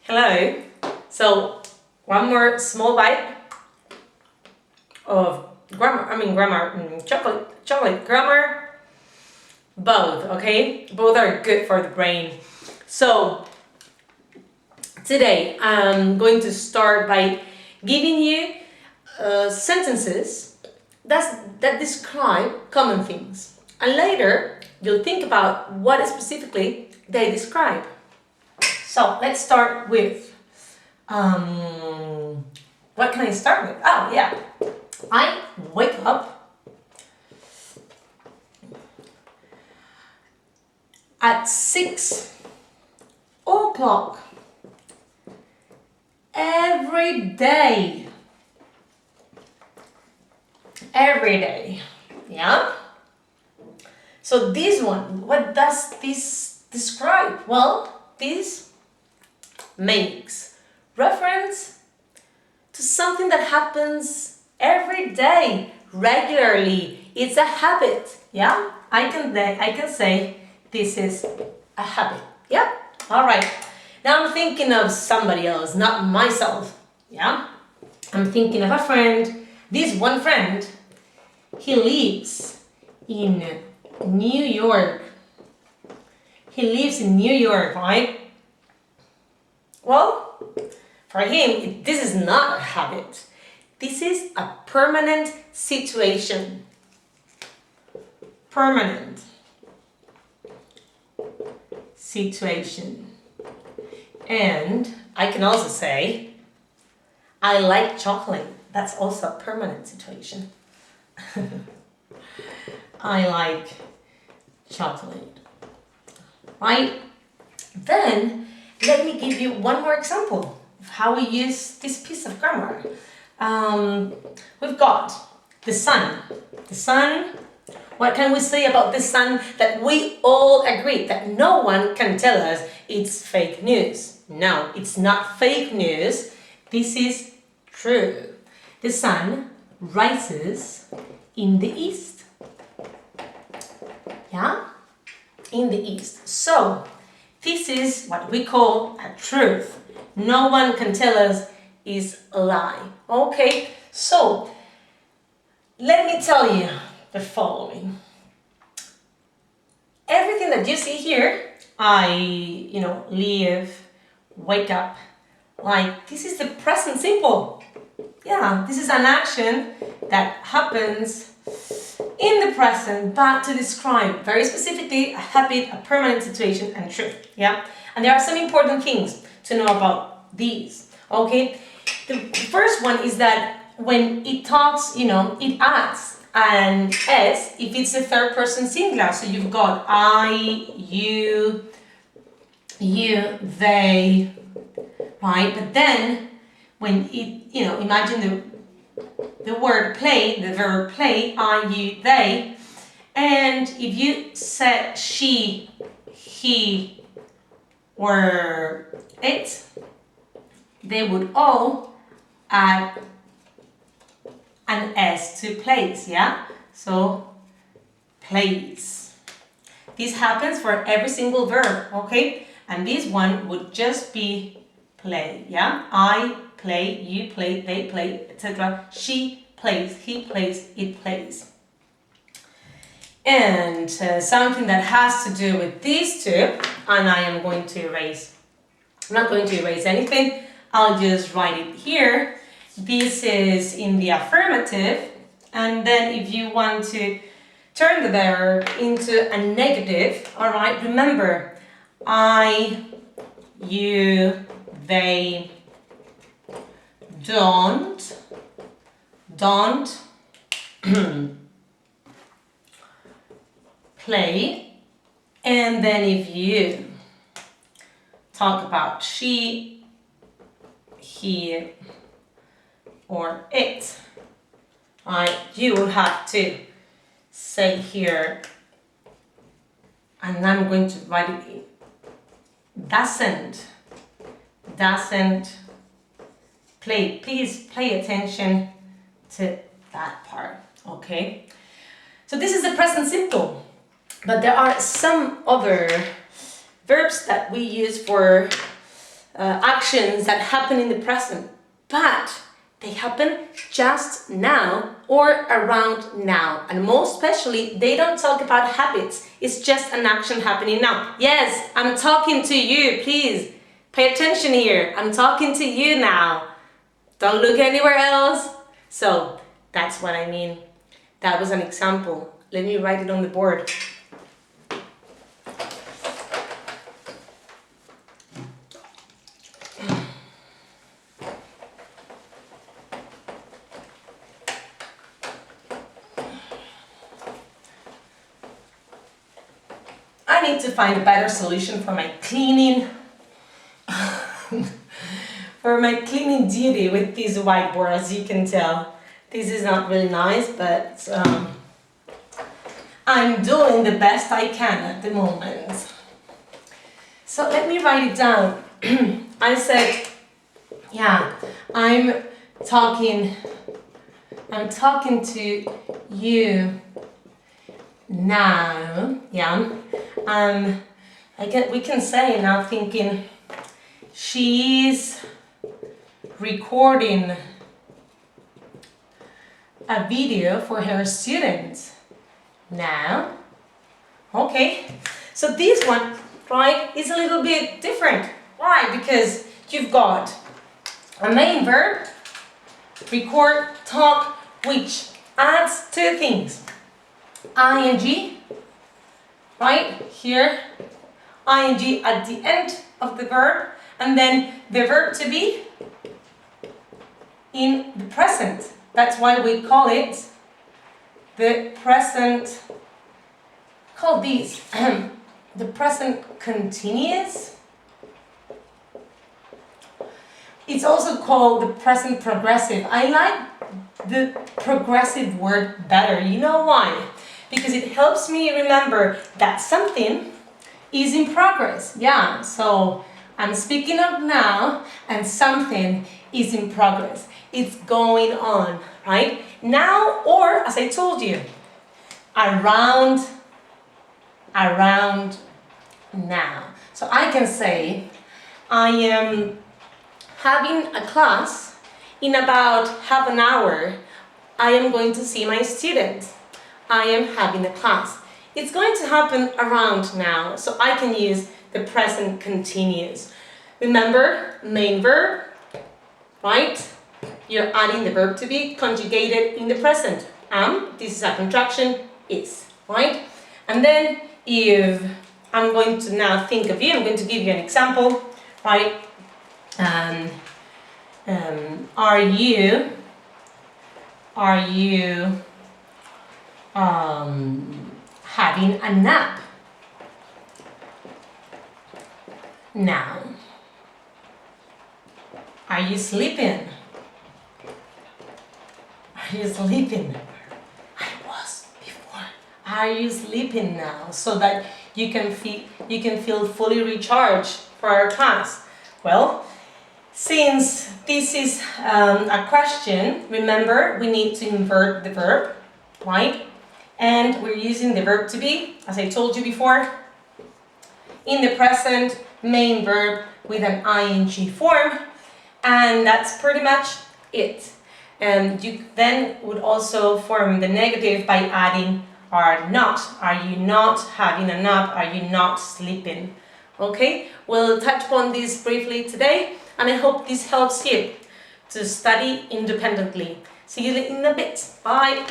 Hello. So one more small bite of chocolate grammar. Both, okay? Both are good for the brain. So today I'm going to start by giving you sentences that describe common things. And later you'll think about what specifically they describe. So let's start with, what can I start with? Oh yeah, I wake up at 6 o'clock every day. Every day, yeah? So this one, what does this describe? Well, this makes reference to something that happens every day, regularly. It's a habit, yeah? I can say this is a habit, yeah? All right. Now I'm thinking of somebody else, not myself, yeah? I'm thinking of a friend. This one friend, he lives in New York. He lives in New York, right? Well, for him, this is not a habit. This is a permanent situation. Permanent situation. And I can also say, I like chocolate. That's also a permanent situation. I like chocolate. Right? Then, let me give you one more example of how we use this piece of grammar. We've got the sun. The sun, what can we say about the sun that we all agree that no one can tell us it's fake news? No, it's not fake news. This is true. The sun rises in the east. Yeah? In the east. So, this is what we call a truth. No one can tell us is a lie. Okay, so let me tell you the following. Everything that you see here, I, live, wake up, like this is the present simple. Yeah, this is an action that happens in the present, but to describe very specifically a habit, a permanent situation, and truth. Yeah, and there are some important things to know about these. Okay, the first one is that when it talks, it adds an s if it's a third person singular. So you've got I, you, they, right? But then when it, imagine the word play, the verb play, I, you, they, and if you said she, he, or it, they would all add an s to plays, yeah? So, plays. This happens for every single verb, okay? And this one would just be play, yeah? I play, you play, they play, etc. She plays, he plays, it plays. And something that has to do with these two, and I am going to erase, I'm not going to erase anything, I'll just write it here. This is in the affirmative, and then if you want to turn the verb into a negative, all right, remember, I, you, they, don't play. And then if you talk about she, he, or it, right, you will have to say here, and I'm going to write it in, doesn't play. Please pay attention to that part, okay? So this is the present simple, but there are some other verbs that we use for actions that happen in the present, but they happen just now or around now. And most especially, they don't talk about habits. It's just an action happening now. Yes, I'm talking to you. Please pay attention here. I'm talking to you now. Don't look anywhere else. So that's what I mean. That was an example. Let me write it on the board. I need to find a better solution for my cleaning for my cleaning duty with this whiteboard. As you can tell, this is not really nice, but I'm doing the best I can at the moment. So let me write it down. I said, yeah, I'm talking to you now. Yeah. We can say now, thinking she's recording a video for her students now. Okay, so this one, right, is a little bit different. Why? Because you've got a main verb, record, talk, which adds two things. ing, right here, ing at the end of the verb, and then the verb to be in the present. That's why we call it the present, call these the present continuous. It's also called the present progressive. I like the progressive word better. You know why? Because it helps me remember that something is in progress. Yeah, so I'm speaking of now and something is in progress. It's going on, right? Now, or as I told you, around now. So I can say, I am having a class in about half an hour. I am going to see my student. I am having a class. It's going to happen around now, so I can use the present continuous. Remember, main verb, right? You're adding the verb to be conjugated in the present. This is a contraction, is, right? And then if I'm going to now think of you, I'm going to give you an example, right? Are you having a nap now? Are you sleeping? Are you sleeping? I was before. Are you sleeping now? So that you can feel fully recharged for our class. Well, since this is a question, remember we need to invert the verb, right? And we're using the verb to be, as I told you before, in the present, main verb with an ing form, and that's pretty much it. And you then would also form the negative by adding are not. Are you not having a nap? Are you not sleeping? Okay, we'll touch upon this briefly today, and I hope this helps you to study independently. See you in a bit. Bye.